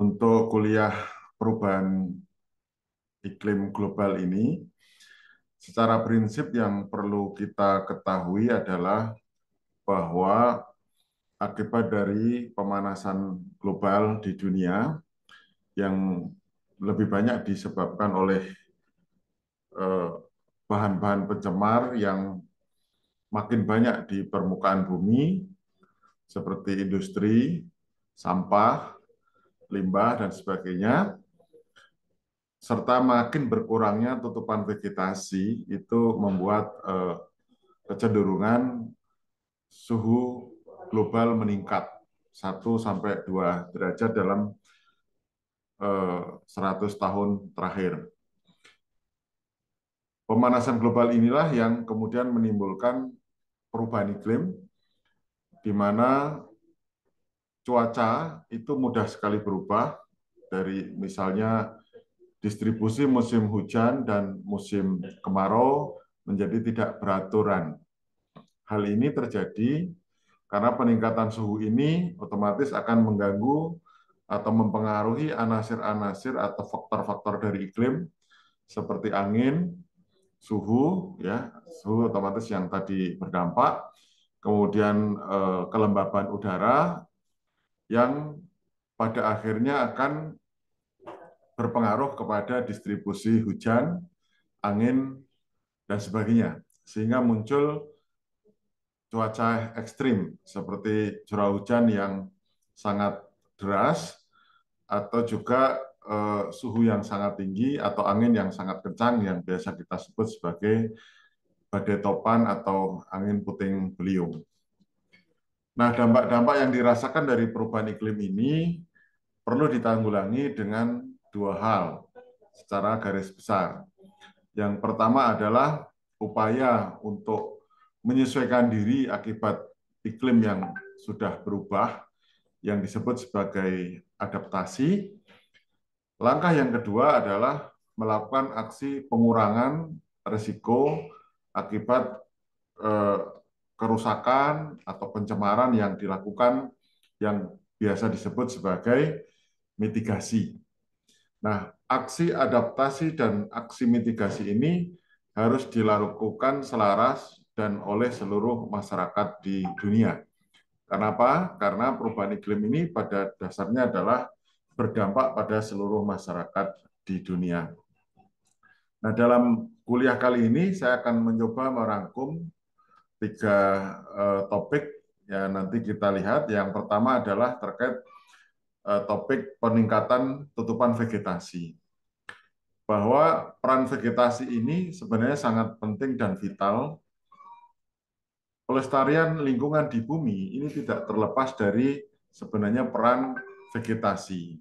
Untuk kuliah perubahan iklim global ini, secara prinsip yang perlu kita ketahui adalah bahwa akibat dari pemanasan global di dunia yang lebih banyak disebabkan oleh bahan-bahan pencemar yang makin banyak di permukaan bumi, seperti industri, sampah, limbah, dan sebagainya, serta makin berkurangnya tutupan vegetasi itu membuat kecenderungan suhu global meningkat 1 sampai 2 derajat dalam 100 tahun terakhir. Pemanasan global inilah yang kemudian menimbulkan perubahan iklim, di mana cuaca itu mudah sekali berubah dari misalnya distribusi musim hujan dan musim kemarau menjadi tidak beraturan. Hal ini terjadi karena peningkatan suhu ini otomatis akan mengganggu atau mempengaruhi anasir-anasir atau faktor-faktor dari iklim seperti angin, suhu, ya, suhu otomatis yang tadi berdampak, kemudian kelembaban udara yang pada akhirnya akan berpengaruh kepada distribusi hujan, angin, dan sebagainya. Sehingga muncul cuaca ekstrim seperti curah hujan yang sangat deras atau juga suhu yang sangat tinggi atau angin yang sangat kencang yang biasa kita sebut sebagai badai topan atau angin puting beliung. Nah, dampak-dampak yang dirasakan dari perubahan iklim ini perlu ditanggulangi dengan dua hal secara garis besar. Yang pertama adalah upaya untuk menyesuaikan diri akibat iklim yang sudah berubah, yang disebut sebagai adaptasi. Langkah yang kedua adalah melakukan aksi pengurangan risiko akibat kerusakan atau pencemaran yang dilakukan yang biasa disebut sebagai mitigasi. Nah, aksi adaptasi dan aksi mitigasi ini harus dilakukan selaras dan oleh seluruh masyarakat di dunia. Kenapa? Karena perubahan iklim ini pada dasarnya adalah berdampak pada seluruh masyarakat di dunia. Nah, dalam kuliah kali ini saya akan mencoba merangkum 3 topik yang nanti kita lihat. Yang pertama adalah terkait topik peningkatan tutupan vegetasi. Bahwa peran vegetasi ini sebenarnya sangat penting dan vital. Pelestarian lingkungan di bumi ini tidak terlepas dari sebenarnya peran vegetasi.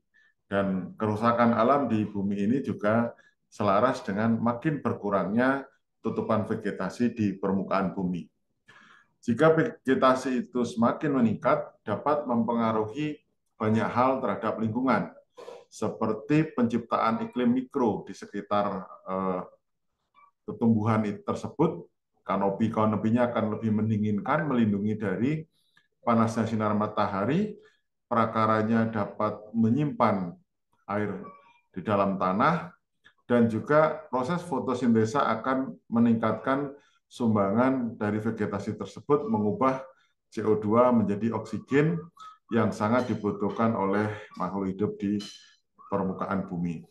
Dan kerusakan alam di bumi ini juga selaras dengan makin berkurangnya tutupan vegetasi di permukaan bumi. Jika vegetasi itu semakin meningkat, dapat mempengaruhi banyak hal terhadap lingkungan, seperti penciptaan iklim mikro di sekitar tumbuhan tersebut. Kanopi-kanopinya akan lebih mendinginkan, melindungi dari panasnya sinar matahari, prakaranya dapat menyimpan air di dalam tanah, dan juga proses fotosintesa akan meningkatkan sumbangan dari vegetasi tersebut, mengubah CO2 menjadi oksigen yang sangat dibutuhkan oleh makhluk hidup di permukaan bumi.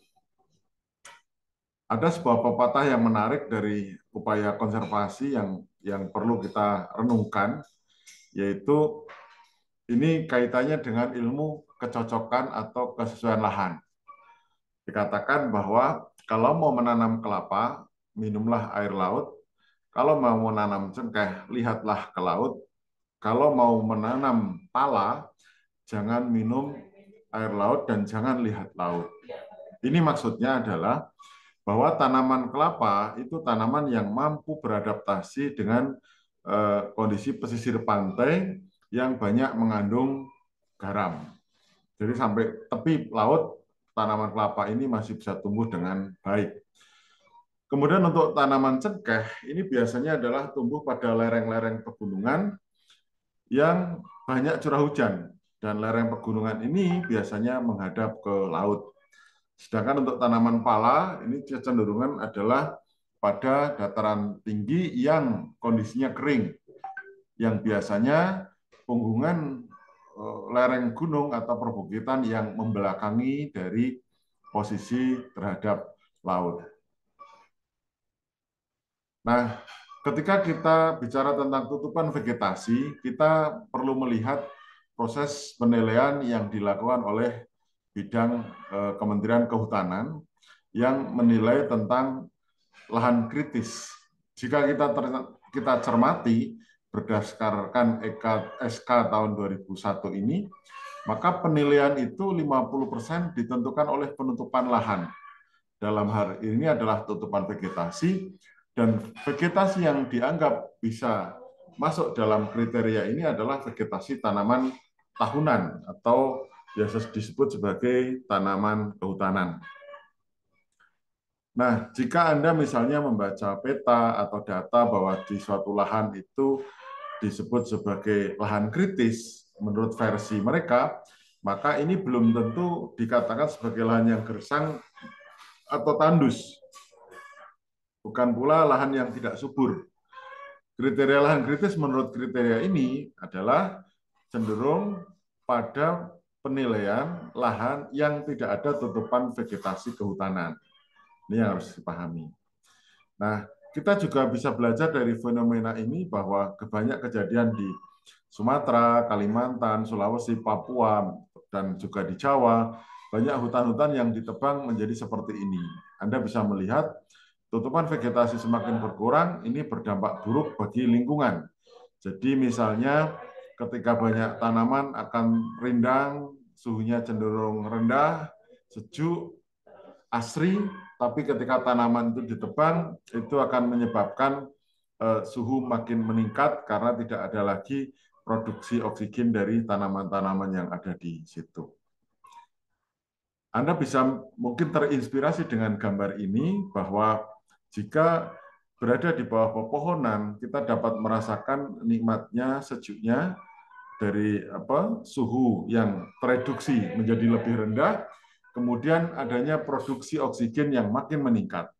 Ada sebuah pepatah yang menarik dari upaya konservasi yang perlu kita renungkan, yaitu ini kaitannya dengan ilmu kecocokan atau kesesuaian lahan. Dikatakan bahwa kalau mau menanam kelapa, minumlah air laut. Kalau mau menanam cengkeh, lihatlah ke laut. Kalau mau menanam pala, jangan minum air laut dan jangan lihat laut. Ini maksudnya adalah bahwa tanaman kelapa itu tanaman yang mampu beradaptasi dengan kondisi pesisir pantai yang banyak mengandung garam. Jadi sampai tepi laut, tanaman kelapa ini masih bisa tumbuh dengan baik. Kemudian untuk tanaman cengkeh, ini biasanya adalah tumbuh pada lereng-lereng pegunungan yang banyak curah hujan. Dan lereng pegunungan ini biasanya menghadap ke laut. Sedangkan untuk tanaman pala, ini kecenderungan adalah pada dataran tinggi yang kondisinya kering, yang biasanya punggungan lereng gunung atau perbukitan yang membelakangi dari posisi terhadap laut. Nah, ketika kita bicara tentang tutupan vegetasi, kita perlu melihat proses penilaian yang dilakukan oleh bidang Kementerian Kehutanan yang menilai tentang lahan kritis. Jika kita cermati berdasarkan SK tahun 2001 ini, maka penilaian itu 50% ditentukan oleh penutupan lahan. Dalam hal ini adalah tutupan vegetasi, dan vegetasi yang dianggap bisa masuk dalam kriteria ini adalah vegetasi tanaman tahunan atau biasa disebut sebagai tanaman kehutanan. Nah, jika Anda misalnya membaca peta atau data bahwa di suatu lahan itu disebut sebagai lahan kritis menurut versi mereka, maka ini belum tentu dikatakan sebagai lahan yang gersang atau tandus. Bukan pula lahan yang tidak subur. Kriteria lahan kritis menurut kriteria ini adalah cenderung pada penilaian lahan yang tidak ada tutupan vegetasi kehutanan. Ini yang harus dipahami. Nah, kita juga bisa belajar dari fenomena ini bahwa banyak kejadian di Sumatera, Kalimantan, Sulawesi, Papua, dan juga di Jawa, banyak hutan-hutan yang ditebang menjadi seperti ini. Anda bisa melihat tutupan vegetasi semakin berkurang, ini berdampak buruk bagi lingkungan. Jadi misalnya ketika banyak tanaman akan rindang, suhunya cenderung rendah, sejuk, asri, tapi ketika tanaman itu ditebang, itu akan menyebabkan suhu makin meningkat karena tidak ada lagi produksi oksigen dari tanaman-tanaman yang ada di situ. Anda bisa mungkin terinspirasi dengan gambar ini bahwa jika berada di bawah pepohonan, kita dapat merasakan nikmatnya, sejuknya dari suhu yang tereduksi menjadi lebih rendah, kemudian adanya produksi oksigen yang makin meningkat.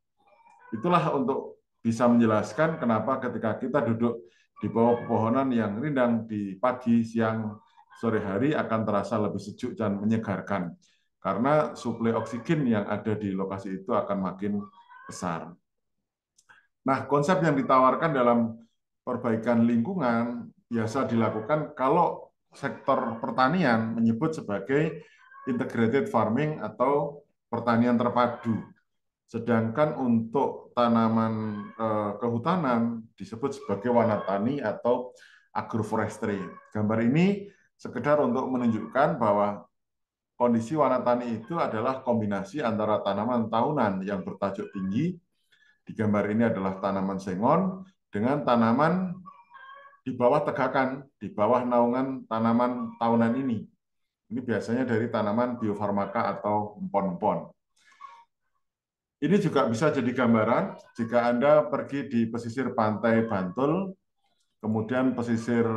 Itulah untuk bisa menjelaskan kenapa ketika kita duduk di bawah pepohonan yang rindang di pagi, siang, sore hari akan terasa lebih sejuk dan menyegarkan. Karena suplai oksigen yang ada di lokasi itu akan makin besar. Nah, konsep yang ditawarkan dalam perbaikan lingkungan biasa dilakukan kalau sektor pertanian menyebut sebagai integrated farming atau pertanian terpadu. Sedangkan untuk tanaman kehutanan disebut sebagai wanatani atau agroforestry. Gambar ini sekedar untuk menunjukkan bahwa kondisi wanatani itu adalah kombinasi antara tanaman tahunan yang bertajuk tinggi, di gambar ini adalah tanaman sengon, dengan tanaman di bawah tegakan, di bawah naungan tanaman tahunan ini. Ini biasanya dari tanaman biofarmaka atau empon-empon. Ini juga bisa jadi gambaran jika Anda pergi di pesisir pantai Bantul, kemudian pesisir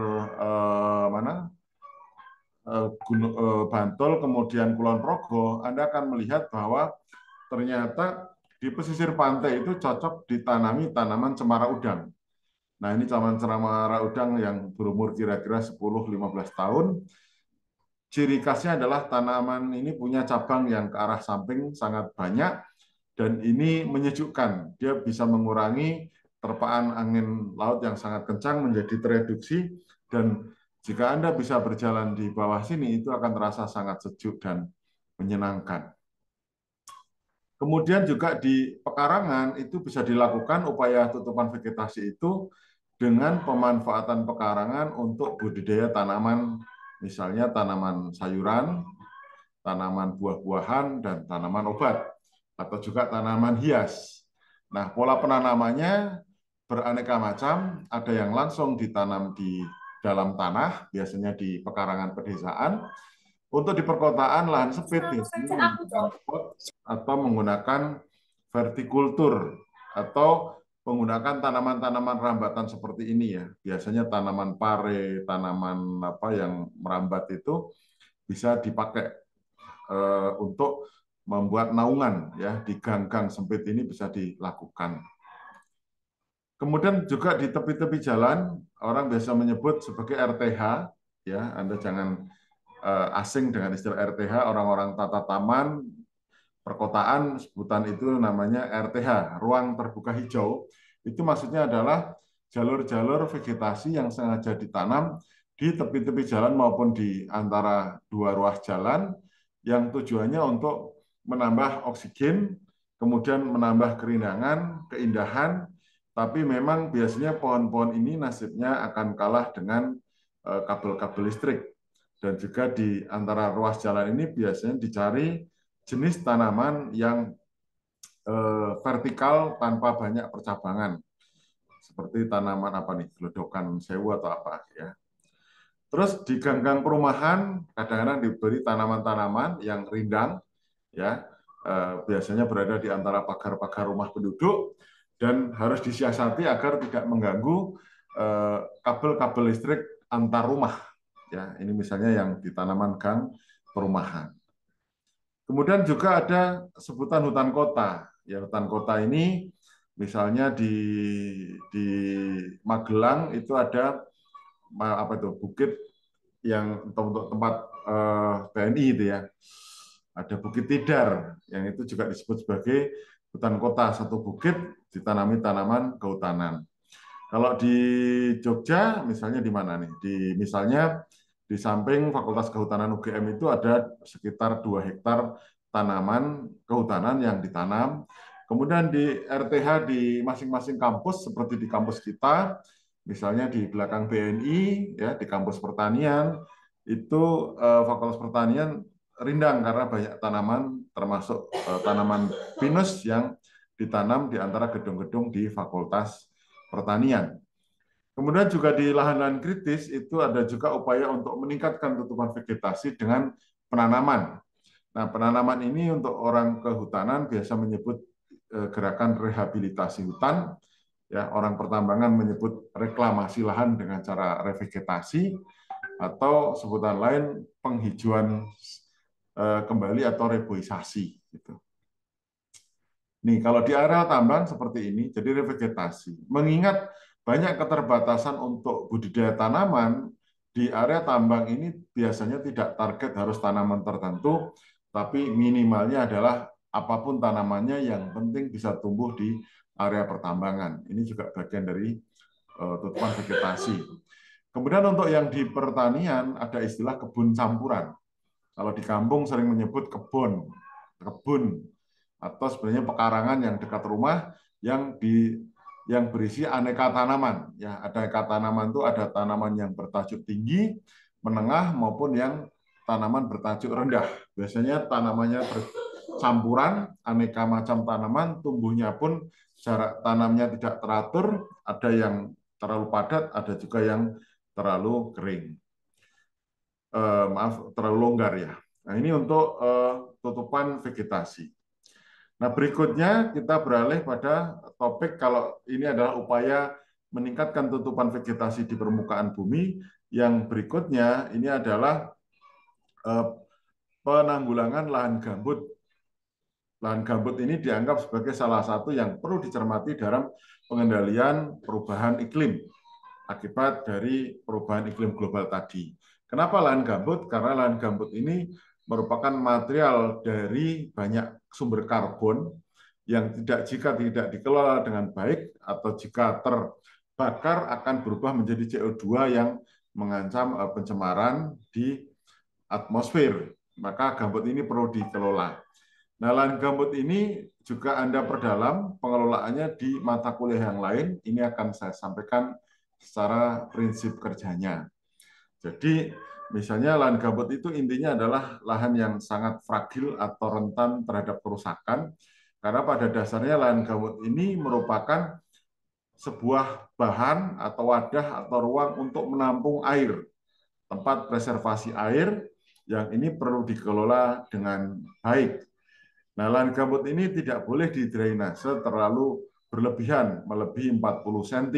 Bantul, kemudian Kulon Progo, Anda akan melihat bahwa ternyata di pesisir pantai itu cocok ditanami tanaman cemara udang. Nah, ini tanaman cemara udang yang berumur kira-kira 10-15 tahun. Ciri khasnya adalah tanaman ini punya cabang yang ke arah samping sangat banyak, dan ini menyejukkan. Dia bisa mengurangi terpaan angin laut yang sangat kencang menjadi tereduksi, dan jika Anda bisa berjalan di bawah sini, itu akan terasa sangat sejuk dan menyenangkan. Kemudian juga di pekarangan itu bisa dilakukan upaya tutupan vegetasi itu dengan pemanfaatan pekarangan untuk budidaya tanaman, misalnya tanaman sayuran, tanaman buah-buahan, dan tanaman obat, atau juga tanaman hias. Nah, pola penanamannya beraneka macam, ada yang langsung ditanam di dalam tanah, biasanya di pekarangan pedesaan. Untuk di perkotaan lahan sempit atau menggunakan vertikultur atau menggunakan tanaman-tanaman rambatan seperti ini ya. Biasanya tanaman pare, tanaman apa yang merambat itu bisa dipakai untuk membuat naungan ya di gang-gang sempit ini bisa dilakukan. Kemudian juga di tepi-tepi jalan orang biasa menyebut sebagai RTH ya, Anda jangan asing dengan istilah RTH, orang-orang tata taman perkotaan sebutan itu namanya RTH, ruang terbuka hijau. Itu maksudnya adalah jalur-jalur vegetasi yang sengaja ditanam di tepi-tepi jalan maupun di antara dua ruas jalan yang tujuannya untuk menambah oksigen, kemudian menambah kerindangan, keindahan, tapi memang biasanya pohon-pohon ini nasibnya akan kalah dengan kabel-kabel listrik. Dan juga di antara ruas jalan ini biasanya dicari jenis tanaman yang vertikal tanpa banyak percabangan. Seperti tanaman apa nih, gelodokan sewu atau apa ya. Terus di gang-gang perumahan kadang-kadang diberi tanaman-tanaman yang rindang ya, biasanya berada di antara pagar-pagar rumah penduduk dan harus disiasati agar tidak mengganggu kabel-kabel listrik antar rumah. Ya, ini misalnya yang di tanaman gang perumahan. Kemudian juga ada sebutan hutan kota. Ya, hutan kota ini misalnya di Magelang itu ada apa itu bukit yang untuk tempat TNI itu ya. Ada Bukit Tidar yang itu juga disebut sebagai hutan kota, satu bukit ditanami tanaman kehutanan. Kalau di Jogja misalnya di mana nih? Misalnya di samping Fakultas Kehutanan UGM itu ada sekitar 2 hektar tanaman kehutanan yang ditanam. Kemudian di RTH di masing-masing kampus seperti di kampus kita, misalnya di belakang BNI ya di kampus pertanian itu Fakultas Pertanian rindang karena banyak tanaman termasuk tanaman pinus yang ditanam di antara gedung-gedung di Fakultas Pertanian. Kemudian juga di lahan-lahan kritis itu ada juga upaya untuk meningkatkan tutupan vegetasi dengan penanaman. Nah, penanaman ini untuk orang kehutanan biasa menyebut gerakan rehabilitasi hutan. Ya, orang pertambangan menyebut reklamasi lahan dengan cara revegetasi atau sebutan lain penghijauan kembali atau reboisasi. Gitu. Nih, kalau di area tambang seperti ini, jadi revegetasi. Mengingat banyak keterbatasan untuk budidaya tanaman, di area tambang ini biasanya tidak target harus tanaman tertentu, tapi minimalnya adalah apapun tanamannya yang penting bisa tumbuh di area pertambangan. Ini juga bagian dari tutupan vegetasi. Kemudian untuk yang di pertanian ada istilah kebun campuran. Kalau di kampung sering menyebut kebun atau sebenarnya pekarangan yang dekat rumah yang berisi aneka tanaman. Ya, ada aneka tanaman itu ada tanaman yang bertajuk tinggi, menengah maupun yang tanaman bertajuk rendah. Biasanya tanamannya bercampuran, aneka macam tanaman, tumbuhnya pun jarak tanamnya tidak teratur, ada yang terlalu padat, ada juga yang terlalu kering. Terlalu longgar ya. Nah, ini untuk tutupan vegetasi. Nah, berikutnya kita beralih pada topik kalau ini adalah upaya meningkatkan tutupan vegetasi di permukaan bumi. Yang berikutnya ini adalah penanggulangan lahan gambut. Lahan gambut ini dianggap sebagai salah satu yang perlu dicermati dalam pengendalian perubahan iklim akibat dari perubahan iklim global tadi. Kenapa lahan gambut? Karena lahan gambut ini merupakan material dari banyak sumber karbon yang jika tidak dikelola dengan baik atau jika terbakar akan berubah menjadi CO2 yang mengancam pencemaran di atmosfer. Maka gambut ini perlu dikelola. Nah, lahan gambut ini juga Anda perdalam pengelolaannya di mata kuliah yang lain. Ini akan saya sampaikan secara prinsip kerjanya. Jadi misalnya lahan gambut itu intinya adalah lahan yang sangat fragil atau rentan terhadap kerusakan karena pada dasarnya lahan gambut ini merupakan sebuah bahan atau wadah atau ruang untuk menampung air, tempat preservasi air yang ini perlu dikelola dengan baik. Nah, lahan gambut ini tidak boleh didrainase terlalu berlebihan, melebihi 40 cm.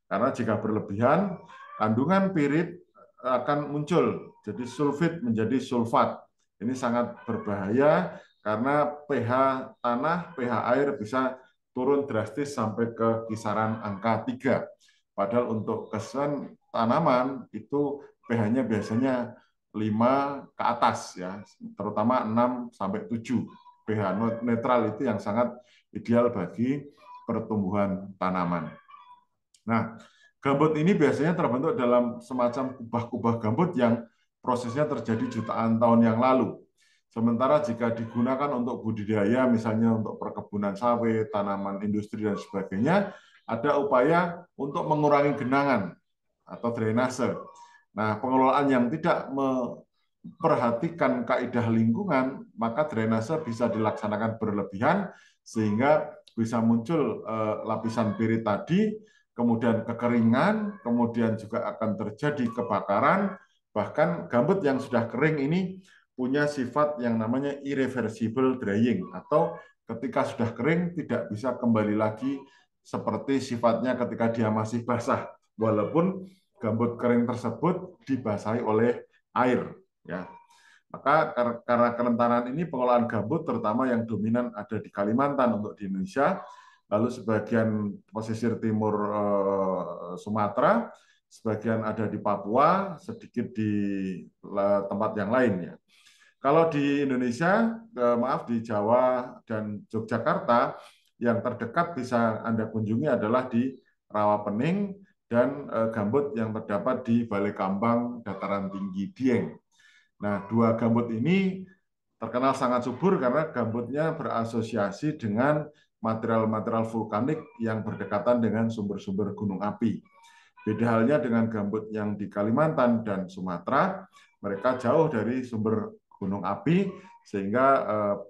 Karena jika berlebihan, kandungan pirit akan muncul. Jadi sulfit menjadi sulfat. Ini sangat berbahaya karena pH tanah, pH air bisa turun drastis sampai ke kisaran angka 3. Padahal untuk kesulitan tanaman itu pH-nya biasanya 5 ke atas ya, terutama 6 sampai 7. pH netral itu yang sangat ideal bagi pertumbuhan tanaman. Nah, gambut ini biasanya terbentuk dalam semacam kubah-kubah gambut yang prosesnya terjadi jutaan tahun yang lalu. Sementara jika digunakan untuk budidaya, misalnya untuk perkebunan sawit, tanaman industri, dan sebagainya, ada upaya untuk mengurangi genangan atau drainase. Nah, pengelolaan yang tidak memperhatikan kaidah lingkungan, maka drainase bisa dilaksanakan berlebihan, sehingga bisa muncul lapisan pirit tadi, kemudian kekeringan, kemudian juga akan terjadi kebakaran, bahkan gambut yang sudah kering ini punya sifat yang namanya irreversible drying, atau ketika sudah kering tidak bisa kembali lagi seperti sifatnya ketika dia masih basah, walaupun gambut kering tersebut dibasahi oleh air. Ya. Maka karena kerentanan ini, pengelolaan gambut terutama yang dominan ada di Kalimantan untuk di Indonesia, lalu sebagian pesisir timur Sumatera, sebagian ada di Papua, sedikit di tempat yang lainnya. Kalau di Indonesia, maaf, di Jawa dan Yogyakarta, yang terdekat bisa Anda kunjungi adalah di Rawapening dan gambut yang terdapat di Balai Kambang Dataran Tinggi Dieng. Nah, dua gambut ini terkenal sangat subur karena gambutnya berasosiasi dengan material-material vulkanik yang berdekatan dengan sumber-sumber gunung api. Beda halnya dengan gambut yang di Kalimantan dan Sumatera, mereka jauh dari sumber gunung api sehingga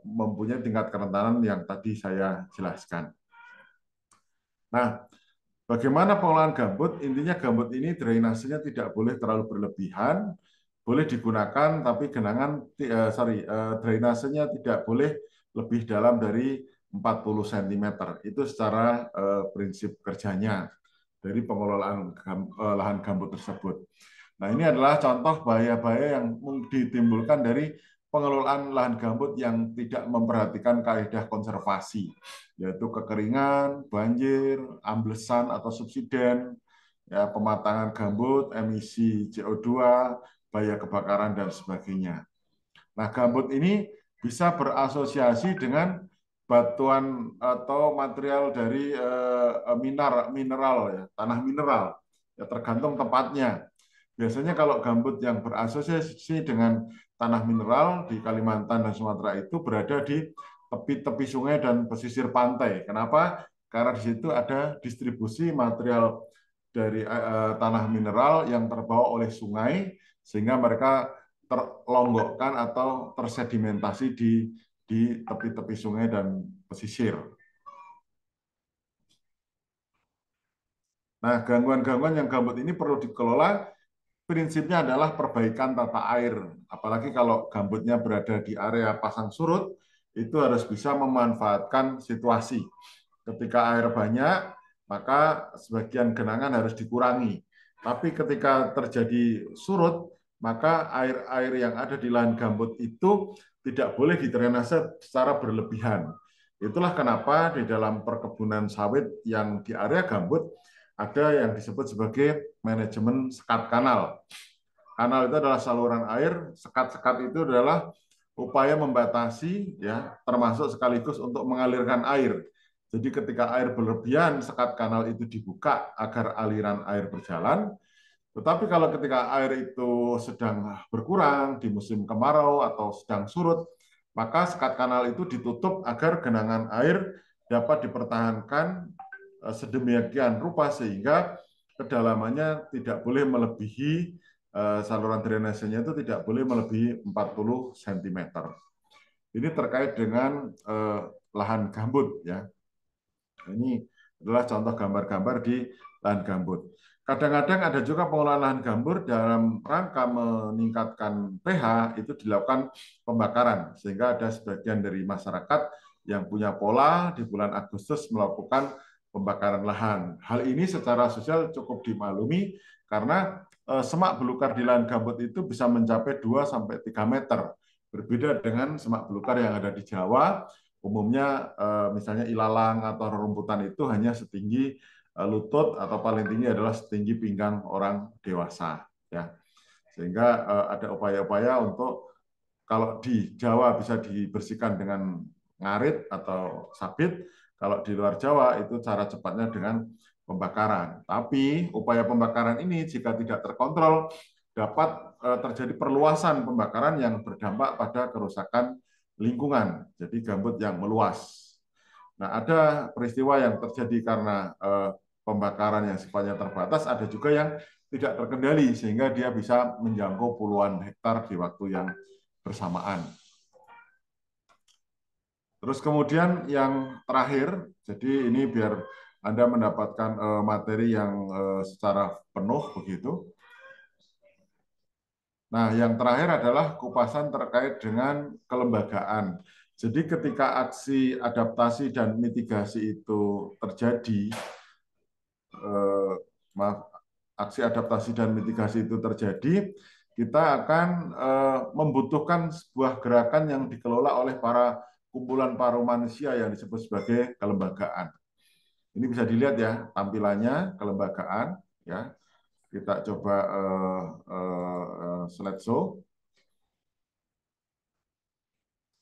mempunyai tingkat kerentanan yang tadi saya jelaskan. Nah, bagaimana pengelolaan gambut? Intinya gambut ini drainasenya tidak boleh terlalu berlebihan, boleh digunakan tapi drainasenya tidak boleh lebih dalam dari 40 cm. Itu secara prinsip kerjanya dari pengelolaan lahan gambut tersebut. Nah, ini adalah contoh bahaya-bahaya yang ditimbulkan dari pengelolaan lahan gambut yang tidak memperhatikan kaidah konservasi, yaitu kekeringan, banjir, amblesan atau subsiden, ya, pematangan gambut, emisi CO2, bahaya kebakaran, dan sebagainya. Nah, gambut ini bisa berasosiasi dengan batuan atau material dari mineral, ya, tanah mineral, ya, tergantung tempatnya. Biasanya kalau gambut yang berasosiasi dengan tanah mineral di Kalimantan dan Sumatera itu berada di tepi-tepi sungai dan pesisir pantai. Kenapa? Karena di situ ada distribusi material dari tanah mineral yang terbawa oleh sungai, sehingga mereka terlonggokkan atau tersedimentasi di tepi-tepi sungai dan pesisir. Nah, gangguan-gangguan yang gambut ini perlu dikelola. Prinsipnya adalah perbaikan tata air. Apalagi kalau gambutnya berada di area pasang surut, itu harus bisa memanfaatkan situasi. Ketika air banyak, maka sebagian genangan harus dikurangi. Tapi ketika terjadi surut, maka air-air yang ada di lahan gambut itu tidak boleh didrainase secara berlebihan. Itulah kenapa di dalam perkebunan sawit yang di area gambut ada yang disebut sebagai manajemen sekat kanal. Kanal itu adalah saluran air, sekat-sekat itu adalah upaya membatasi, ya, termasuk sekaligus untuk mengalirkan air. Jadi ketika air berlebihan, sekat kanal itu dibuka agar aliran air berjalan. Tetapi kalau ketika air itu sedang berkurang di musim kemarau atau sedang surut, maka sekat kanal itu ditutup agar genangan air dapat dipertahankan sedemikian rupa sehingga kedalamannya tidak boleh melebihi, saluran drainasenya itu tidak boleh melebihi 40 cm. Ini terkait dengan lahan gambut, ya. Ini adalah contoh gambar-gambar di lahan gambut. Kadang-kadang ada juga pengelolaan lahan gambut dalam rangka meningkatkan pH, itu dilakukan pembakaran, sehingga ada sebagian dari masyarakat yang punya pola di bulan Agustus melakukan pembakaran lahan. Hal ini secara sosial cukup dimaklumi karena semak belukar di lahan gambut itu bisa mencapai 2-3 meter. Berbeda dengan semak belukar yang ada di Jawa, umumnya misalnya ilalang atau rerumputan itu hanya setinggi lutut atau paling tinggi adalah setinggi pinggang orang dewasa. Ya. Sehingga ada upaya-upaya untuk kalau di Jawa bisa dibersihkan dengan ngarit atau sabit, kalau di luar Jawa itu cara cepatnya dengan pembakaran. Tapi upaya pembakaran ini jika tidak terkontrol dapat terjadi perluasan pembakaran yang berdampak pada kerusakan lingkungan, jadi gambut yang meluas. Nah, ada peristiwa yang terjadi karena pembakaran yang sifatnya terbatas, ada juga yang tidak terkendali sehingga dia bisa menjangkau puluhan hektar di waktu yang bersamaan. Terus kemudian yang terakhir, jadi ini biar Anda mendapatkan materi yang secara penuh begitu. Nah, yang terakhir adalah kupasan terkait dengan kelembagaan. Jadi ketika aksi adaptasi dan mitigasi itu terjadi, aksi adaptasi dan mitigasi itu terjadi, kita akan membutuhkan sebuah gerakan yang dikelola oleh para kumpulan paru manusia yang disebut sebagai kelembagaan. Ini bisa dilihat ya tampilannya kelembagaan. Ya, kita coba slideshow.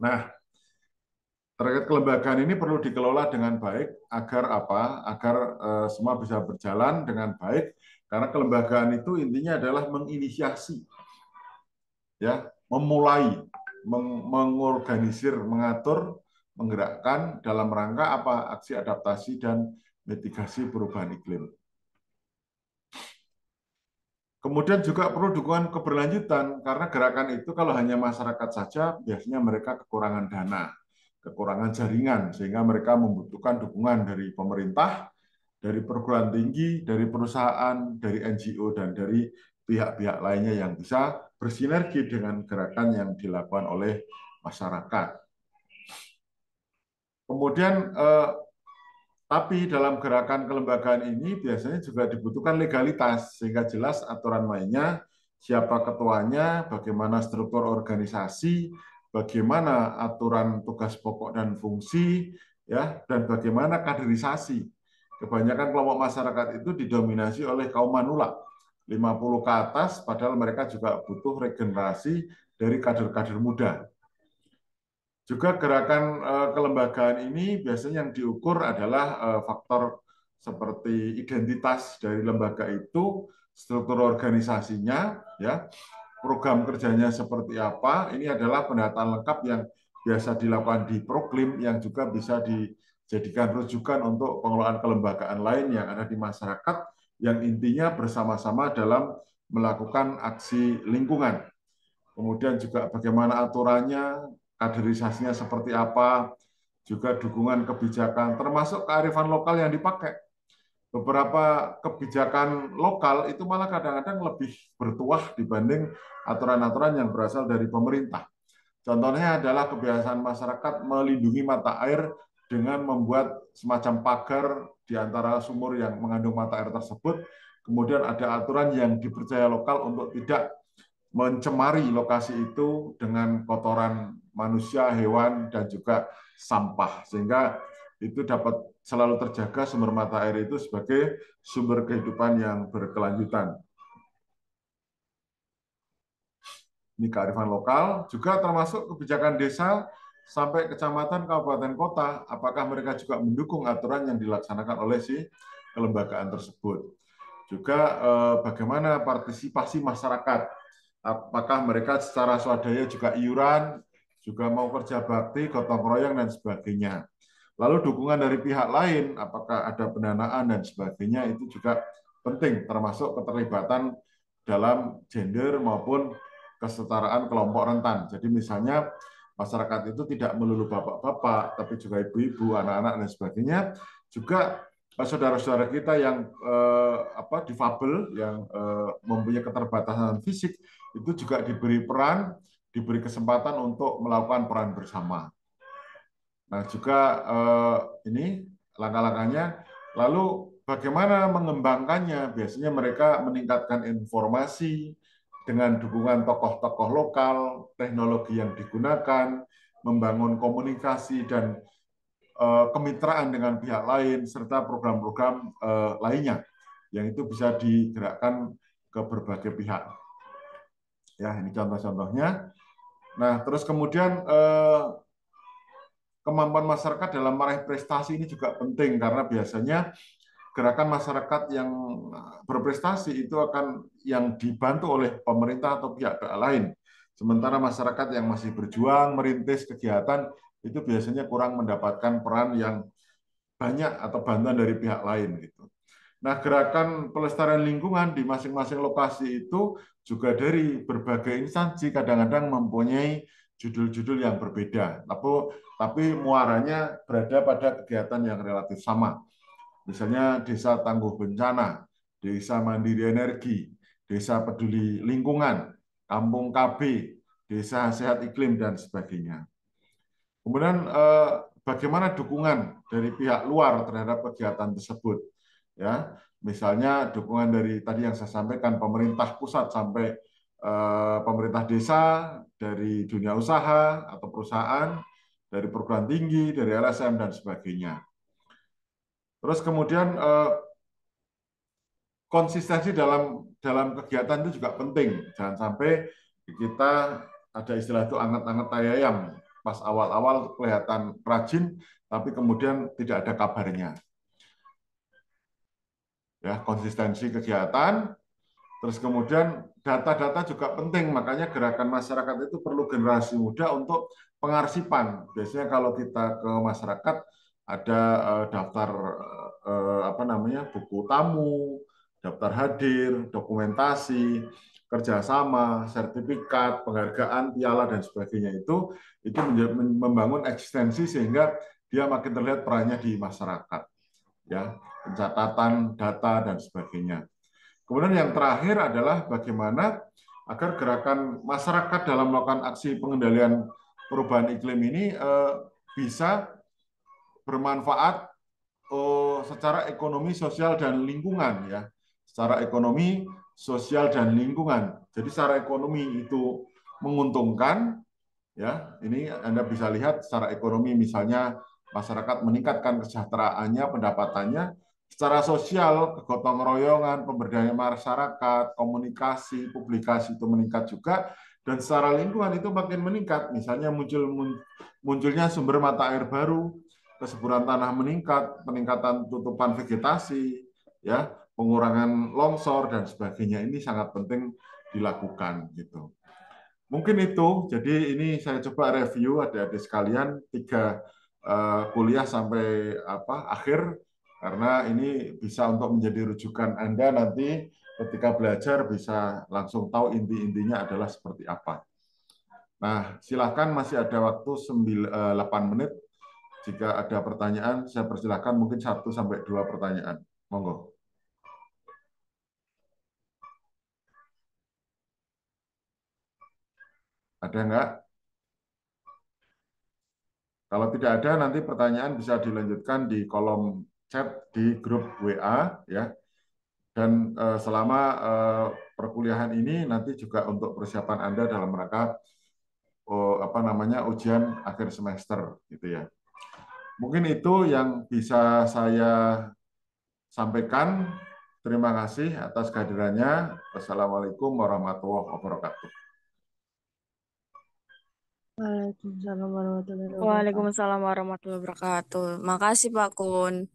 Nah, terkait kelembagaan ini perlu dikelola dengan baik agar apa? Agar semua bisa berjalan dengan baik. Karena kelembagaan itu intinya adalah menginisiasi, ya, memulai, mengorganisir, mengatur, menggerakkan dalam rangka apa? Aksi adaptasi dan mitigasi perubahan iklim. Kemudian juga perlu dukungan keberlanjutan, karena gerakan itu kalau hanya masyarakat saja, biasanya mereka kekurangan dana, kekurangan jaringan, sehingga mereka membutuhkan dukungan dari pemerintah, dari perguruan tinggi, dari perusahaan, dari NGO, dan dari pihak-pihak lainnya yang bisa bersinergi dengan gerakan yang dilakukan oleh masyarakat. Kemudian tapi dalam gerakan kelembagaan ini biasanya juga dibutuhkan legalitas, sehingga jelas aturan mainnya, siapa ketuanya, bagaimana struktur organisasi, bagaimana aturan tugas pokok dan fungsi, ya, dan bagaimana kaderisasi. Kebanyakan kelompok masyarakat itu didominasi oleh kaum manula, 50 ke atas, padahal mereka juga butuh regenerasi dari kader-kader muda. Juga gerakan kelembagaan ini biasanya yang diukur adalah faktor seperti identitas dari lembaga itu, struktur organisasinya, ya, program kerjanya seperti apa. Ini adalah pendataan lengkap yang biasa dilakukan di Proklim yang juga bisa dijadikan rujukan untuk pengelolaan kelembagaan lain yang ada di masyarakat yang intinya bersama-sama dalam melakukan aksi lingkungan. Kemudian juga bagaimana aturannya, kaderisasinya seperti apa, juga dukungan kebijakan, termasuk kearifan lokal yang dipakai. Beberapa kebijakan lokal itu malah kadang-kadang lebih bertuah dibanding aturan-aturan yang berasal dari pemerintah. Contohnya adalah kebiasaan masyarakat melindungi mata air dengan membuat semacam pagar di antara sumur yang mengandung mata air tersebut. Kemudian ada aturan yang dipercaya lokal untuk tidak mencemari lokasi itu dengan kotoran manusia, hewan, dan juga sampah. Sehingga itu dapat selalu terjaga sumber mata air itu sebagai sumber kehidupan yang berkelanjutan. Ini kearifan lokal, juga termasuk kebijakan desa sampai kecamatan, kabupaten, kota, apakah mereka juga mendukung aturan yang dilaksanakan oleh si kelembagaan tersebut. Juga bagaimana partisipasi masyarakat, apakah mereka secara swadaya juga iuran, juga mau kerja bakti, gotong royong, dan sebagainya. Lalu dukungan dari pihak lain, apakah ada pendanaan dan sebagainya, itu juga penting, termasuk keterlibatan dalam gender maupun kesetaraan kelompok rentan. Jadi misalnya masyarakat itu tidak melulu bapak-bapak, tapi juga ibu-ibu, anak-anak, dan sebagainya. Juga saudara-saudara kita yang difabel, yang mempunyai keterbatasan fisik, itu juga diberi peran, diberi kesempatan untuk melakukan peran bersama. Nah, juga ini langkah-langkahnya. Lalu bagaimana mengembangkannya? Biasanya mereka meningkatkan informasi dengan dukungan tokoh-tokoh lokal, teknologi yang digunakan, membangun komunikasi dan kemitraan dengan pihak lain, serta program-program lainnya yang itu bisa digerakkan ke berbagai pihak. Ya, ini contoh-contohnya. Nah, terus kemudian kemampuan masyarakat dalam meraih prestasi ini juga penting karena biasanya gerakan masyarakat yang berprestasi itu akan yang dibantu oleh pemerintah atau pihak lain. Sementara masyarakat yang masih berjuang merintis kegiatan itu biasanya kurang mendapatkan peran yang banyak atau bantuan dari pihak lain gitu. Nah, gerakan pelestarian lingkungan di masing-masing lokasi itu juga dari berbagai instansi kadang-kadang mempunyai judul-judul yang berbeda. Tapi muaranya berada pada kegiatan yang relatif sama. Misalnya Desa Tangguh Bencana, Desa Mandiri Energi, Desa Peduli Lingkungan, Kampung KB, Desa Sehat Iklim, dan sebagainya. Kemudian bagaimana dukungan dari pihak luar terhadap kegiatan tersebut? Ya, misalnya dukungan dari tadi yang saya sampaikan pemerintah pusat sampai pemerintah desa, dari dunia usaha atau perusahaan, dari perguruan tinggi, dari LSM dan sebagainya. Terus kemudian konsistensi dalam kegiatan itu juga penting. Jangan sampai kita ada istilah itu anget-anget tayayam. Pas awal-awal kelihatan rajin, tapi kemudian tidak ada kabarnya. Ya, konsistensi kegiatan, terus kemudian data-data juga penting. Makanya gerakan masyarakat itu perlu generasi muda untuk pengarsipan. Biasanya kalau kita ke masyarakat ada daftar apa namanya buku tamu, daftar hadir, dokumentasi, kerjasama, sertifikat, penghargaan, piala dan sebagainya itu membangun eksistensi sehingga dia makin terlihat perannya di masyarakat, ya, pencatatan data dan sebagainya. Kemudian yang terakhir adalah bagaimana agar gerakan masyarakat dalam melakukan aksi pengendalian perubahan iklim ini bisa bermanfaat secara ekonomi, sosial, dan lingkungan, ya. Secara ekonomi, sosial, dan lingkungan. Jadi secara ekonomi itu menguntungkan, ya. Ini Anda bisa lihat secara ekonomi, misalnya masyarakat meningkatkan kesejahteraannya, pendapatannya. Secara sosial, kegotong royongan, pemberdayaan masyarakat, komunikasi, publikasi itu meningkat juga. Dan secara lingkungan itu makin meningkat. Misalnya munculnya sumber mata air baru, kesuburan tanah meningkat, peningkatan tutupan vegetasi, ya, pengurangan longsor dan sebagainya. Ini sangat penting dilakukan gitu. Mungkin itu. Jadi ini saya coba review adik-adik sekalian 3 kuliah sampai akhir karena ini bisa untuk menjadi rujukan Anda nanti ketika belajar bisa langsung tahu inti-intinya adalah seperti apa. Nah, silakan masih ada waktu 8 menit. Jika ada pertanyaan, saya persilahkan mungkin 1 sampai 2 pertanyaan. Monggo. Ada enggak? Kalau tidak ada, nanti pertanyaan bisa dilanjutkan di kolom chat di grup WA, ya. Dan selama perkuliahan ini nanti juga untuk persiapan Anda dalam rangka ujian akhir semester, gitu ya. Mungkin itu yang bisa saya sampaikan. Terima kasih atas kehadirannya. Wassalamualaikum warahmatullahi wabarakatuh. Waalaikumsalam warahmatullahi wabarakatuh. Waalaikumsalam warahmatullahi wabarakatuh. Makasih Pak Kun.